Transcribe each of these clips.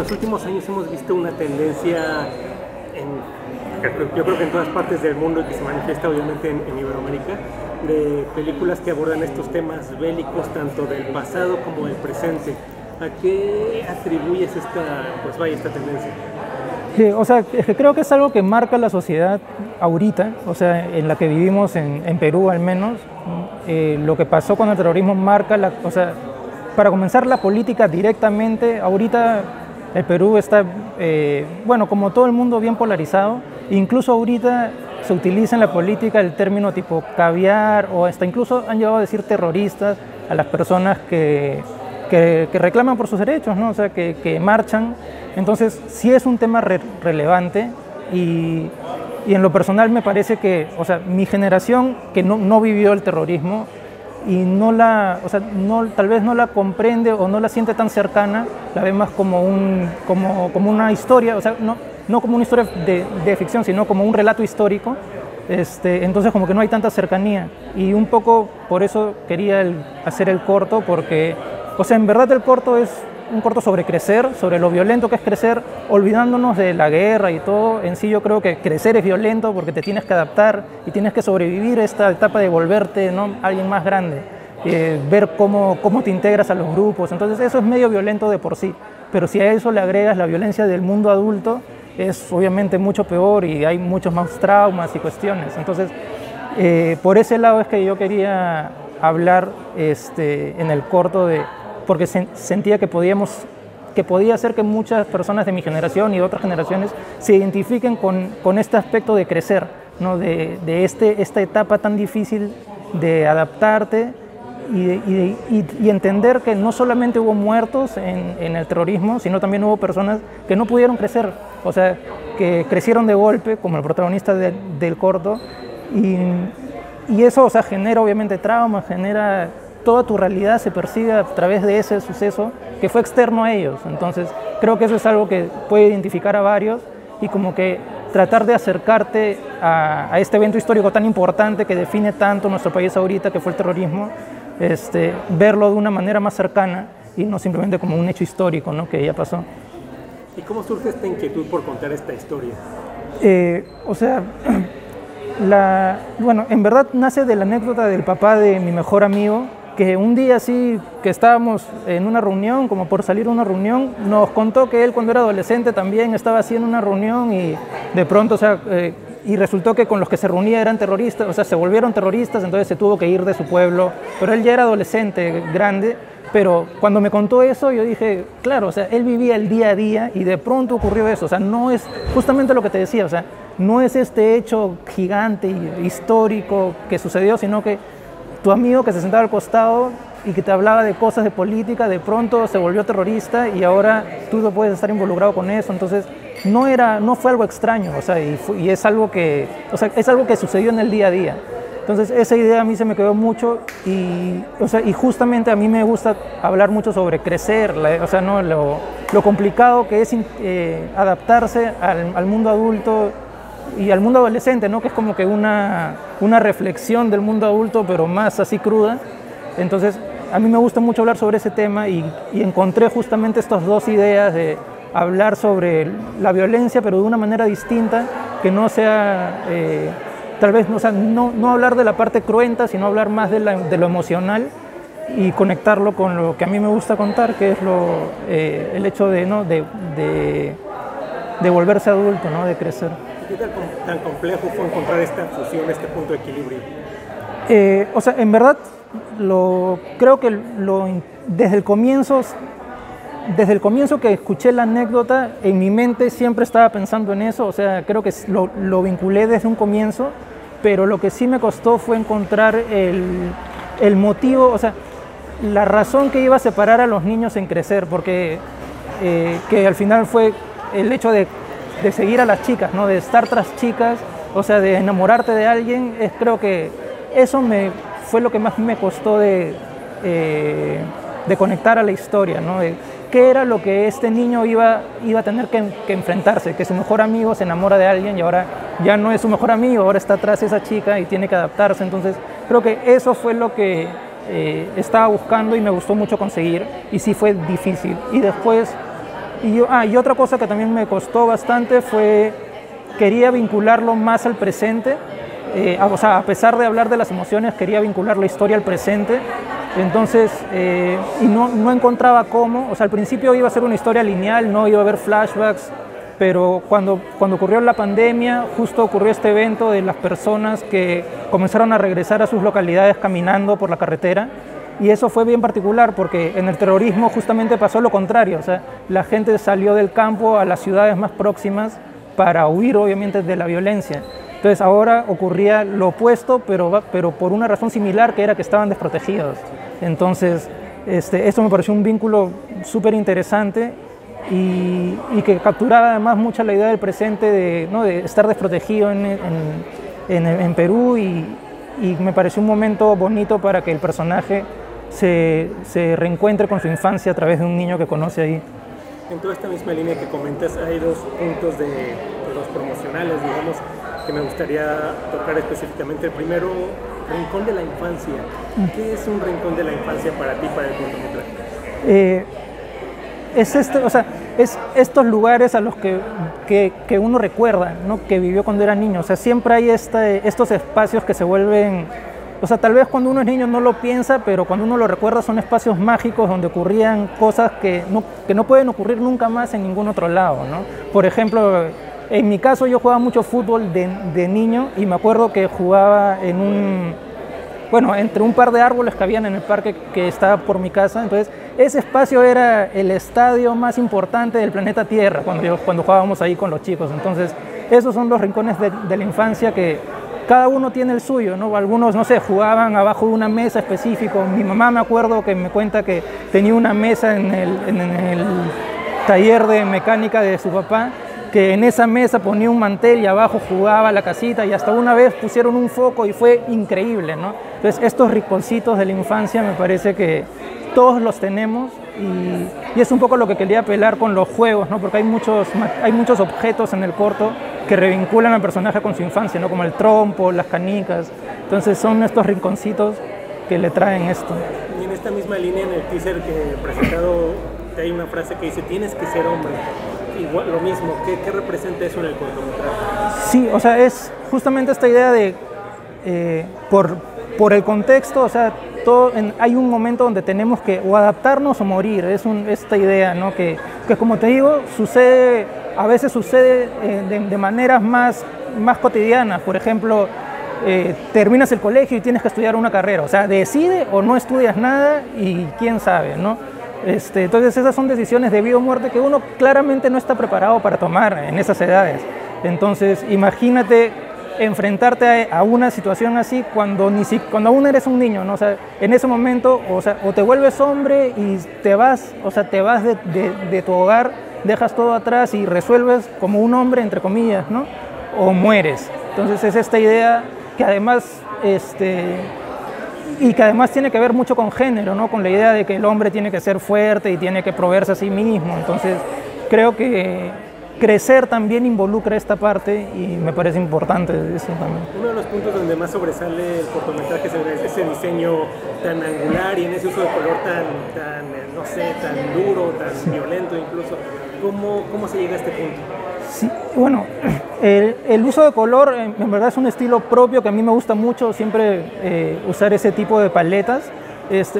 los últimos años hemos visto una tendencia, yo creo que en todas partes del mundo, que se manifiesta obviamente en Iberoamérica, de películas que abordan estos temas bélicos tanto del pasado como del presente. ¿A qué atribuyes esta tendencia? Sí, o sea, es que creo que es algo que marca la sociedad ahorita, o sea, en la que vivimos en Perú al menos. Lo que pasó con el terrorismo marca, o sea, para comenzar la política directamente, ahorita el Perú está, bueno, como todo el mundo, bien polarizado. Incluso ahorita se utiliza en la política el término tipo caviar, o hasta incluso han llegado a decir terroristas a las personas que reclaman por sus derechos, ¿no? O sea, que marchan. Entonces, sí es un tema relevante y en lo personal me parece que, o sea, mi generación que no vivió el terrorismo y o sea, tal vez no la comprende o no la siente tan cercana, la ve más como una historia, o sea, no como una historia de ficción, sino como un relato histórico. Entonces como que no hay tanta cercanía y un poco por eso quería hacer el corto, porque, o sea, en verdad el corto es un corto sobre crecer, sobre lo violento que es crecer, olvidándonos de la guerra y todo. En sí yo creo que crecer es violento porque te tienes que adaptar y tienes que sobrevivir esta etapa de volverte, ¿no?, alguien más grande, ver cómo te integras a los grupos. Entonces eso es medio violento de por sí, pero si a eso le agregas la violencia del mundo adulto, es obviamente mucho peor y hay muchos más traumas y cuestiones. Entonces, por ese lado es que yo quería hablar en el corto porque sentía que podía hacer que muchas personas de mi generación y de otras generaciones se identifiquen con este aspecto de crecer, ¿no? de esta etapa tan difícil de adaptarte y entender que no solamente hubo muertos en el terrorismo, sino también hubo personas que no pudieron crecer, o sea, que crecieron de golpe, como el protagonista del corto, y eso, o sea, genera obviamente traumas, genera toda tu realidad se percibe a través de ese suceso que fue externo a ellos. Entonces creo que eso es algo que puede identificar a varios y como que tratar de acercarte a este evento histórico tan importante que define tanto nuestro país ahorita, que fue el terrorismo, verlo de una manera más cercana y no simplemente como un hecho histórico, ¿no?, que ya pasó. ¿Y cómo surge esta inquietud por contar esta historia? O sea, bueno, en verdad nace de la anécdota del papá de mi mejor amigo, que un día así, que estábamos en una reunión, como por salir a una reunión, nos contó que él cuando era adolescente también estaba así en una reunión y de pronto, o sea, y resultó que con los que se reunía eran terroristas, o sea, se volvieron terroristas, entonces se tuvo que ir de su pueblo, pero él ya era adolescente, grande, pero cuando me contó eso yo dije, claro, o sea, él vivía el día a día y de pronto ocurrió eso, o sea, no es justamente lo que te decía, o sea, no es este hecho gigante y histórico que sucedió, sino que tu amigo que se sentaba al costado y que te hablaba de cosas de política, de pronto se volvió terrorista y ahora tú no puedes estar involucrado con eso. Entonces no fue algo extraño, o sea, y es algo que, o sea, es algo que sucedió en el día a día. Entonces esa idea a mí se me quedó mucho y, o sea, y justamente a mí me gusta hablar mucho sobre crecer, o sea, ¿no?, lo complicado que es adaptarse al mundo adulto y al mundo adolescente, ¿no?, que es como que una reflexión del mundo adulto, pero más así cruda. Entonces, a mí me gusta mucho hablar sobre ese tema y encontré justamente estas dos ideas de hablar sobre la violencia, pero de una manera distinta, que no sea, tal vez, o sea, no hablar de la parte cruenta, sino hablar más de lo emocional y conectarlo con lo que a mí me gusta contar, que es el hecho de volverse adulto, ¿no?, de crecer. ¿Qué tan complejo fue encontrar esta fusión, este punto de equilibrio? O sea, en verdad, creo que desde el comienzo que escuché la anécdota, en mi mente siempre estaba pensando en eso, o sea, creo que lo vinculé desde un comienzo, pero lo que sí me costó fue encontrar el motivo, o sea, la razón que iba a separar a los niños en crecer, porque que al final fue el hecho de seguir a las chicas, ¿no?, de estar tras chicas, o sea, de enamorarte de alguien. Creo que eso fue lo que más me costó de conectar a la historia, ¿no?, de qué era lo que este niño iba a tener que enfrentarse, que su mejor amigo se enamora de alguien y ahora ya no es su mejor amigo, ahora está tras esa chica y tiene que adaptarse. Entonces creo que eso fue lo que estaba buscando y me gustó mucho conseguir, y sí fue difícil. Y después Y otra cosa que también me costó bastante fue, quería vincularlo más al presente, o sea, a pesar de hablar de las emociones, quería vincular la historia al presente, entonces, y no encontraba cómo, o sea, al principio iba a ser una historia lineal, no iba a haber flashbacks, pero cuando ocurrió la pandemia, justo ocurrió este evento de las personas que comenzaron a regresar a sus localidades caminando por la carretera, y eso fue bien particular porque en el terrorismo justamente pasó lo contrario, o sea, la gente salió del campo a las ciudades más próximas para huir obviamente de la violencia. Entonces ahora ocurría lo opuesto, pero por una razón similar, que era que estaban desprotegidos. Entonces, esto me pareció un vínculo súper interesante y que capturaba además mucho la idea del presente, ¿no?, de estar desprotegido en Perú, y me pareció un momento bonito para que el personaje se reencuentre con su infancia a través de un niño que conoce ahí. En toda esta misma línea que comentas, hay dos puntos de los promocionales, digamos, que me gustaría tocar específicamente. El primero, Rincón de la Infancia. ¿Qué es un Rincón de la Infancia para ti, para el cortometraje? Es estos lugares a los que uno recuerda, ¿no?, que vivió cuando era niño. O sea, siempre hay estos espacios que se vuelven, o sea, tal vez cuando uno es niño no lo piensa, pero cuando uno lo recuerda son espacios mágicos donde ocurrían cosas que no pueden ocurrir nunca más en ningún otro lado, ¿no? Por ejemplo, en mi caso yo jugaba mucho fútbol de niño, y me acuerdo que jugaba entre un par de árboles que habían en el parque que estaba por mi casa. Entonces ese espacio era el estadio más importante del planeta Tierra cuando jugábamos ahí con los chicos. Entonces esos son los rincones de la infancia, que cada uno tiene el suyo, ¿no? Algunos, no sé, jugaban abajo de una mesa específica. Mi mamá, me acuerdo que me cuenta que tenía una mesa en el taller de mecánica de su papá, que en esa mesa ponía un mantel y abajo jugaba la casita, y hasta una vez pusieron un foco y fue increíble, ¿no? Entonces estos rinconcitos de la infancia me parece que todos los tenemos, y es un poco lo que quería apelar con los juegos, ¿no? Porque hay muchos objetos en el corto que revinculan al personaje con su infancia, ¿no? Como el trompo, las canicas. Entonces son estos rinconcitos que le traen esto. Y en esta misma línea, en el teaser que he presentado, hay una frase que dice: tienes que ser hombre. Igual, lo mismo, ¿qué representa eso en el cortometraje? Sí, o sea, es justamente esta idea de, por el contexto, o sea, hay un momento donde tenemos que o adaptarnos o morir. Esta idea, ¿no?, que como te digo, a veces sucede de maneras más cotidianas. Por ejemplo, terminas el colegio y tienes que estudiar una carrera, o sea, decide o no estudias nada y quién sabe, ¿no? Entonces esas son decisiones de vida o muerte que uno claramente no está preparado para tomar en esas edades. Entonces imagínate enfrentarte a una situación así cuando aún eres un niño, ¿no? O sea, en ese momento, o te vuelves hombre y te vas de tu hogar, dejas todo atrás y resuelves como un hombre, entre comillas, ¿no? O mueres. Entonces es esta idea que además tiene que ver mucho con género, ¿no? Con la idea de que el hombre tiene que ser fuerte y tiene que proveerse a sí mismo. Entonces creo que crecer también involucra esta parte, y me parece importante eso también. Uno de los puntos donde más sobresale el cortometraje es ese diseño tan angular y en ese uso de color tan duro, tan violento incluso. ¿Cómo se llega a este punto? Sí, bueno, el uso de color en verdad es un estilo propio que a mí me gusta mucho, siempre usar ese tipo de paletas.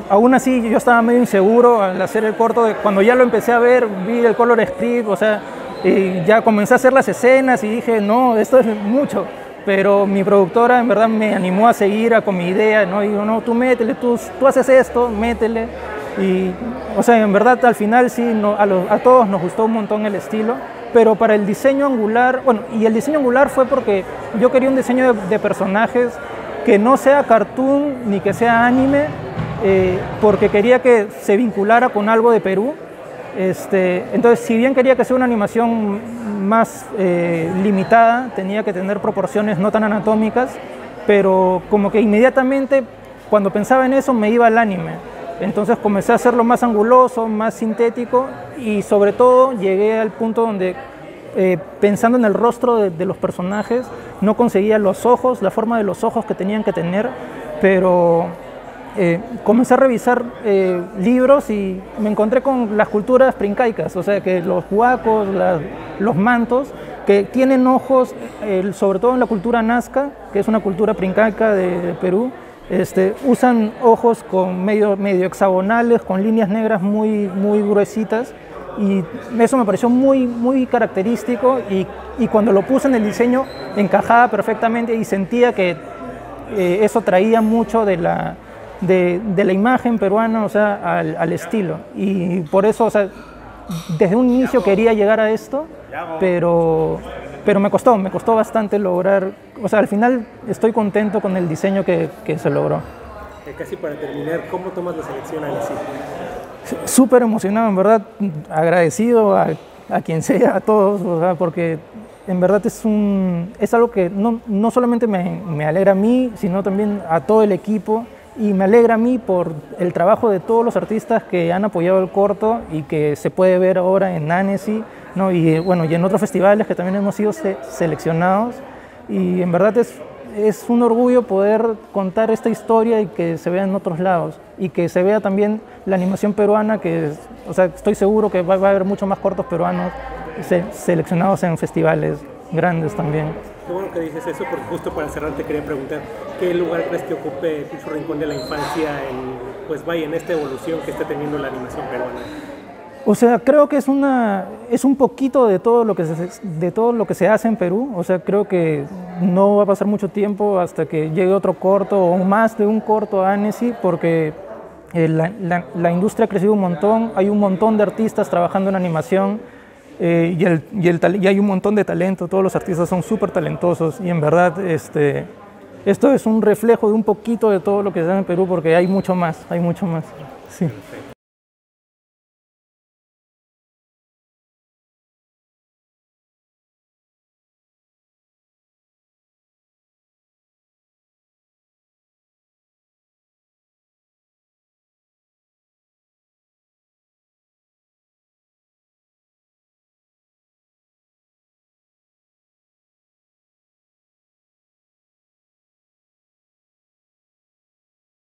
Aún así yo estaba medio inseguro al hacer el corto, cuando ya lo empecé a ver, vi el color script, o sea, ya comencé a hacer las escenas y dije, no, esto es mucho. Pero mi productora en verdad me animó a seguir con mi idea, ¿no? Y digo, no, tú métele, tú haces esto, métele. Y, o sea, en verdad al final sí, a todos nos gustó un montón el estilo. Pero para el diseño angular, y el diseño angular fue porque yo quería un diseño de personajes que no sea cartoon ni que sea anime, porque quería que se vinculara con algo de Perú. Entonces, si bien quería que sea una animación más limitada, tenía que tener proporciones no tan anatómicas, pero como que inmediatamente cuando pensaba en eso me iba al anime. Entonces comencé a hacerlo más anguloso, más sintético, y sobre todo llegué al punto donde, pensando en el rostro de los personajes, no conseguía los ojos, la forma de los ojos que tenían que tener, pero comencé a revisar libros y me encontré con las culturas princaicas, o sea que los huacos, los mantos, que tienen ojos, sobre todo en la cultura nazca, que es una cultura princaica de Perú, usan ojos medio hexagonales, con líneas negras muy gruesitas, y eso me pareció muy característico, y cuando lo puse en el diseño encajaba perfectamente y sentía que eso traía mucho de la imagen peruana, o sea, al estilo, y por eso, o sea, desde un inicio quería llegar a esto, pero me costó bastante lograr, o sea, al final estoy contento con el diseño que se logró. Casi para terminar, ¿cómo tomas la selección a Annecy? Súper emocionado, en verdad, agradecido a quien sea, a todos, o sea, porque en verdad es algo que no solamente me alegra a mí, sino también a todo el equipo, y me alegra a mí por el trabajo de todos los artistas que han apoyado el corto y que se puede ver ahora en Annecy, ¿no? Y bueno, y en otros festivales que también hemos sido seleccionados, y en verdad es un orgullo poder contar esta historia y que se vea en otros lados, y que se vea también la animación peruana, o sea, estoy seguro que va a haber muchos más cortos peruanos seleccionados en festivales grandes también. Qué bueno que dices eso, porque justo para cerrar te quería preguntar, ¿qué lugar crees que ocupe Pulso Rincón de la Infancia en esta evolución que está teniendo la animación peruana? O sea, creo que es un poquito de todo lo que se hace en Perú. O sea, creo que no va a pasar mucho tiempo hasta que llegue otro corto o más de un corto a Annecy, porque la industria ha crecido un montón, hay un montón de artistas trabajando en animación, y hay un montón de talento, todos los artistas son súper talentosos, y en verdad esto es un reflejo de un poquito de todo lo que se hace en Perú, porque hay mucho más, Sí.